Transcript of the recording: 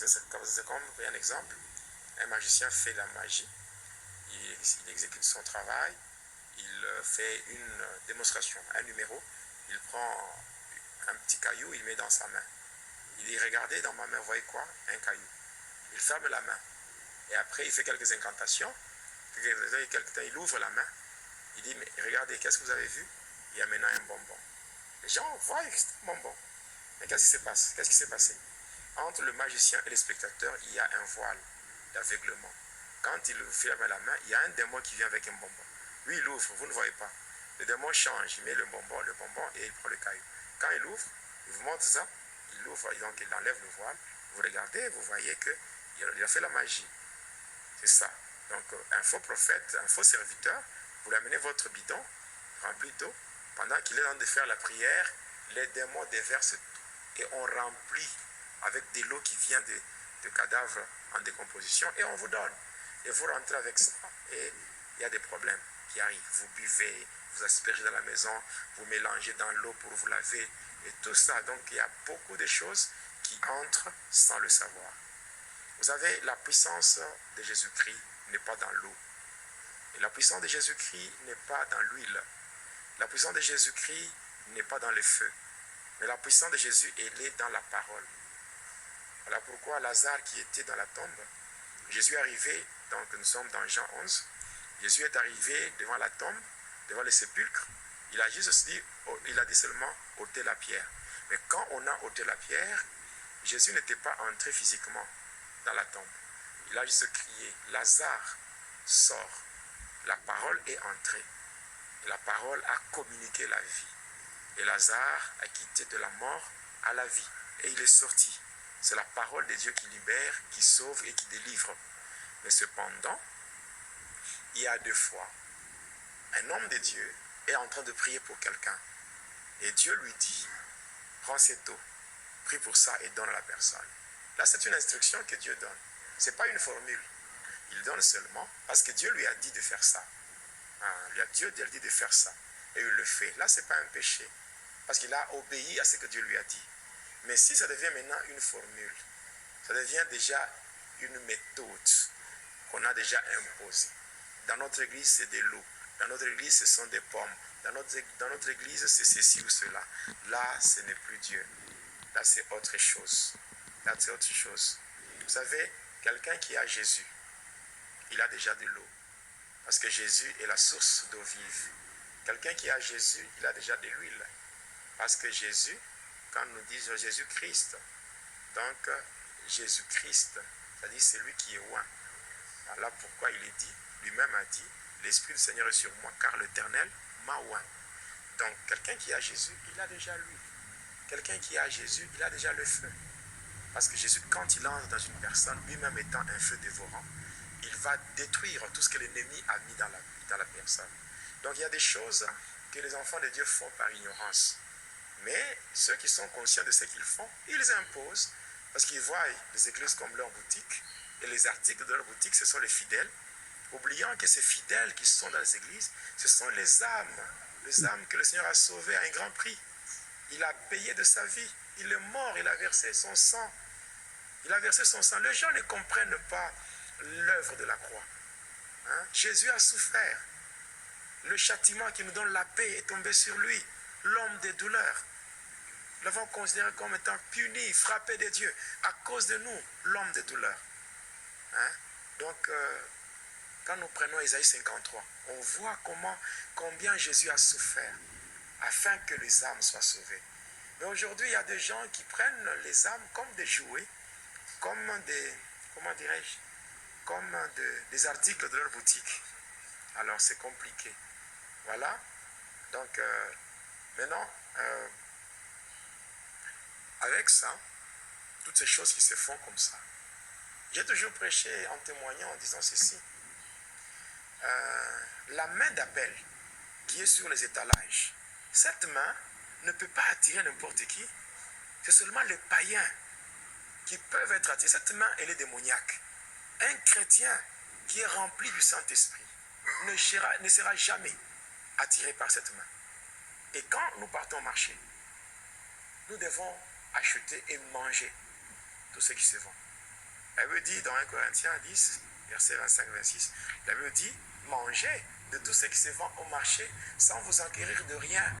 Parce que c'est comme un exemple, un magicien fait la magie, il exécute son travail, il fait une démonstration, un numéro, il prend un petit caillou, il met dans sa main. Il dit, regardez dans ma main, vous voyez quoi? Un caillou. Il ferme la main. Et après, il fait quelques incantations. Il ouvre la main. Il dit, mais regardez, qu'est-ce que vous avez vu? Il y a maintenant un bonbon. Les gens voient que c'est un bonbon. Mais qu'est-ce qui se passe? Qu'est-ce qui s'est passé? Entre le magicien et le spectateur, il y a un voile d'aveuglement. Quand il ferme la main, il y a un démon qui vient avec un bonbon. Lui, il ouvre, vous ne voyez pas. Le démon change, il met le bonbon et il prend le caillou. Quand il ouvre, il vous montre ça, il ouvre, donc il enlève le voile. Vous regardez, vous voyez qu'il a fait la magie. C'est ça. Donc, un faux prophète, un faux serviteur, vous lui amenez votre bidon rempli d'eau. Pendant qu'il est en train de faire la prière, les démons déversent tout. Et on remplit avec de l'eau qui vient de cadavres en décomposition et on vous donne. Et vous rentrez avec ça et il y a des problèmes qui arrivent. Vous buvez, vous aspergez dans la maison, vous mélangez dans l'eau pour vous laver et tout ça. Donc il y a beaucoup de choses qui entrent sans le savoir. Vous savez, la puissance de Jésus-Christ n'est pas dans l'eau. Et la puissance de Jésus-Christ n'est pas dans l'huile. La puissance de Jésus-Christ n'est pas dans le feu. Mais la puissance de Jésus, elle est dans la parole. Voilà pourquoi Lazare qui était dans la tombe, Jésus est arrivé, donc nous sommes dans Jean 11, Jésus est arrivé devant la tombe, devant le sépulcre, il a juste dit, il a dit seulement ôter la pierre. Mais quand on a ôté la pierre, Jésus n'était pas entré physiquement dans la tombe. Il a juste crié, Lazare, sort. La parole est entrée. Et la parole a communiqué la vie. Et Lazare a quitté de la mort à la vie. Et il est sorti. C'est la parole de Dieu qui libère, qui sauve et qui délivre. Mais cependant, il y a deux fois, un homme de Dieu est en train de prier pour quelqu'un. Et Dieu lui dit, prends cette eau, prie pour ça et donne à la personne. Là, c'est une instruction que Dieu donne. Ce n'est pas une formule. Il donne seulement parce que Dieu lui a dit de faire ça. Dieu lui a dit de faire ça. Et il le fait. Là, ce n'est pas un péché. Parce qu'il a obéi à ce que Dieu lui a dit. Mais si ça devient maintenant une formule, ça devient déjà une méthode qu'on a déjà imposée. Dans notre église, c'est de l'eau. Dans notre église, ce sont des pommes. Dans notre église, c'est ceci ou cela. Là, ce n'est plus Dieu. Là, c'est autre chose. Là, c'est autre chose. Vous savez, quelqu'un qui a Jésus, il a déjà de l'eau. Parce que Jésus est la source d'eau vive. Quelqu'un qui a Jésus, il a déjà de l'huile. Parce que Jésus, quand nous disons Jésus-Christ, donc Jésus-Christ, c'est-à-dire celui qui est oint. Voilà pourquoi il est dit, lui-même a dit, l'Esprit du Seigneur est sur moi, car l'Éternel m'a oint. Donc quelqu'un qui a Jésus, il a déjà l'huile. Quelqu'un qui a Jésus, il a déjà le feu. Parce que Jésus, quand il entre dans une personne, lui-même étant un feu dévorant, il va détruire tout ce que l'ennemi a mis dans la personne. Donc il y a des choses que les enfants de Dieu font par ignorance. Mais ceux qui sont conscients de ce qu'ils font, ils imposent, parce qu'ils voient les églises comme leur boutique, et les articles de leur boutique, ce sont les fidèles, oubliant que ces fidèles qui sont dans les églises, ce sont les âmes que le Seigneur a sauvées à un grand prix. Il a payé de sa vie, il est mort, il a versé son sang. Il a versé son sang. Les gens ne comprennent pas l'œuvre de la croix. Jésus a souffert. Le châtiment qui nous donne la paix est tombé sur lui, l'homme des douleurs. Nous l'avons considéré comme étant puni, frappé de Dieu, à cause de nous, l'homme des douleurs. Donc, quand nous prenons Ésaïe 53, on voit combien Jésus a souffert afin que les âmes soient sauvées. Mais aujourd'hui, il y a des gens qui prennent les âmes comme des jouets, comme des, comment dirais-je, comme des articles de leur boutique. Alors, c'est compliqué. Voilà. Donc, maintenant, avec ça, toutes ces choses qui se font comme ça, j'ai toujours prêché en témoignant, en disant ceci. La main d'Abel qui est sur les étalages, cette main ne peut pas attirer n'importe qui. C'est seulement les païens qui peuvent être attirés. Cette main, elle est démoniaque. Un chrétien qui est rempli du Saint-Esprit ne sera jamais attiré par cette main. Et quand nous partons marcher, nous devons acheter et manger tout ce qui se vend. La Bible dit dans 1 Corinthiens 10, verset 25-26, la Bible dit, mangez de tout ce qui se vend au marché sans vous enquérir de rien.